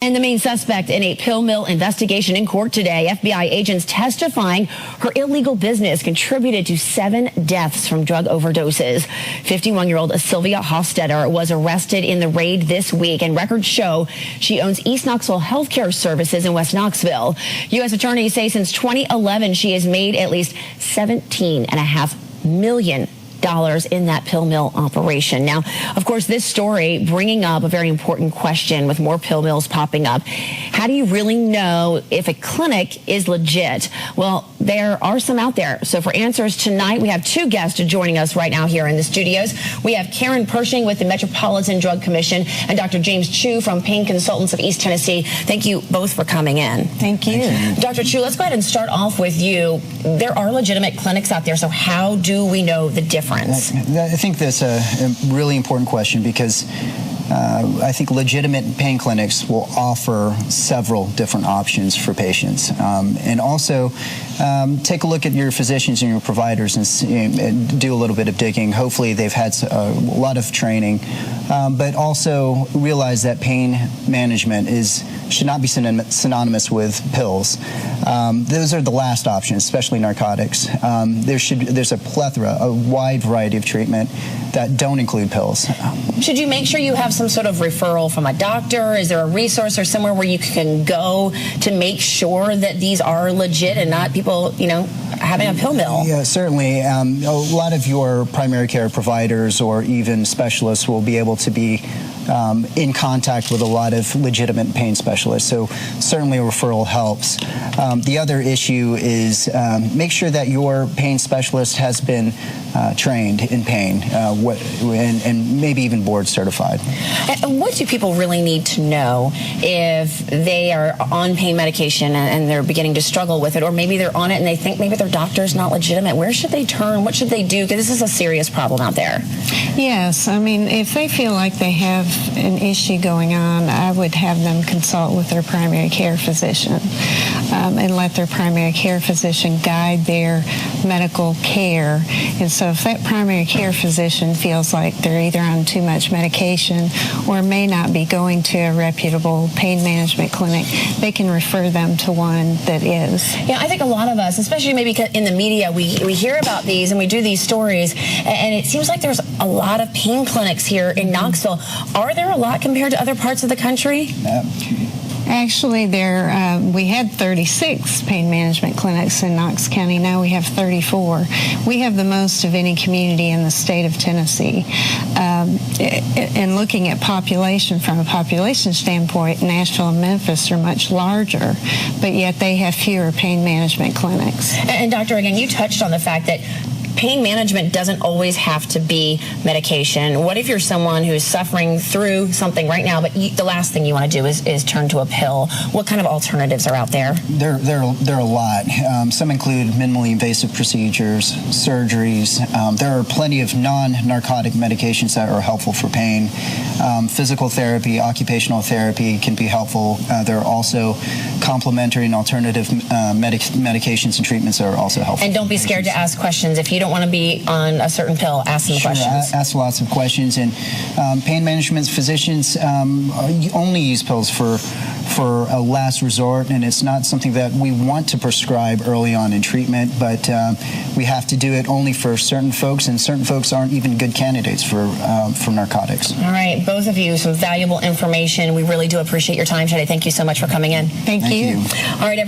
And the main suspect in a pill mill investigation in court today, FBI agents testifying her illegal business contributed to 7 deaths from drug overdoses. 51-year-old Sylvia Hofstetter was arrested in the raid this week, and records show she owns East Knoxville Healthcare Services in West Knoxville. U.S. attorneys say since 2011, she has made at least $17.5 million in that pill mill operation. Now, of course, this story bringing up a very important question with more pill mills popping up. How do you really know if a clinic is legit? Well, there are some out there. So for answers tonight, we have 2 guests joining us right now here in the studios. We have Karen Pershing with the Metropolitan Drug Commission and Dr. James Choo from Pain Consultants of East Tennessee. Thank you both for coming in. Thank you. Dr. Choo, let's go ahead and start off with you. There are legitimate clinics out there, so how do we know the difference? I think that's a really important question because I think legitimate pain clinics will offer several different options for patients. And also, take a look at your physicians and your providers and do a little bit of digging. Hopefully they've had a lot of training, but also realize that pain management should not be synonymous with pills. Those are the last options, especially narcotics. There's a plethora, a wide variety of treatment that don't include pills. Should you make sure you have some sort of referral from a doctor? Is there a resource or somewhere where you can go to make sure that these are legit and not people, having a pill mill? Yeah, certainly. A lot of your primary care providers or even specialists will be able to be in contact with a lot of legitimate pain specialists, so certainly a referral helps. The other issue is make sure that your pain specialist has been trained in pain and maybe even board certified. And what do people really need to know if they are on pain medication and they're beginning to struggle with it, or maybe they're on it and they think maybe their doctor's not legitimate? Where should they turn? What should they do? Because this is a serious problem out there. Yes, I mean, if they feel like they have an issue going on, I would have them consult with their primary care physician and let their primary care physician guide their medical care. And so if that primary care physician feels like they're either on too much medication or may not be going to a reputable pain management clinic, they can refer them to one that is. Yeah, I think a lot of us, especially maybe in the media, we hear about these and we do these stories, and it seems like there's a lot of pain clinics here in Knoxville. Are there a lot compared to other parts of the country? Actually, we had 36 pain management clinics in Knox County. Now we have 34. We have the most of any community in the state of Tennessee. And looking at population, from a population standpoint, Nashville and Memphis are much larger, but yet they have fewer pain management clinics. And Doctor, again, you touched on the fact that pain management doesn't always have to be medication. What if you're someone who's suffering through something right now, but the last thing you want to do is turn to a pill? What kind of alternatives are out there? There are a lot. Some include minimally invasive procedures, surgeries. There are plenty of non-narcotic medications that are helpful for pain. Physical therapy, occupational therapy can be helpful. There are also complementary and alternative medications and treatments that are also helpful. And don't be scared to ask questions. If you don't want to be on a certain pill, ask some questions. Ask lots of questions. And pain management physicians only use pills for a last resort, and it's not something that we want to prescribe early on in treatment, but we have to do it only for certain folks, and certain folks aren't even good candidates for narcotics. All right, both of you, some valuable information. We really do appreciate your time today. Thank you so much for coming in. Thank you. All right,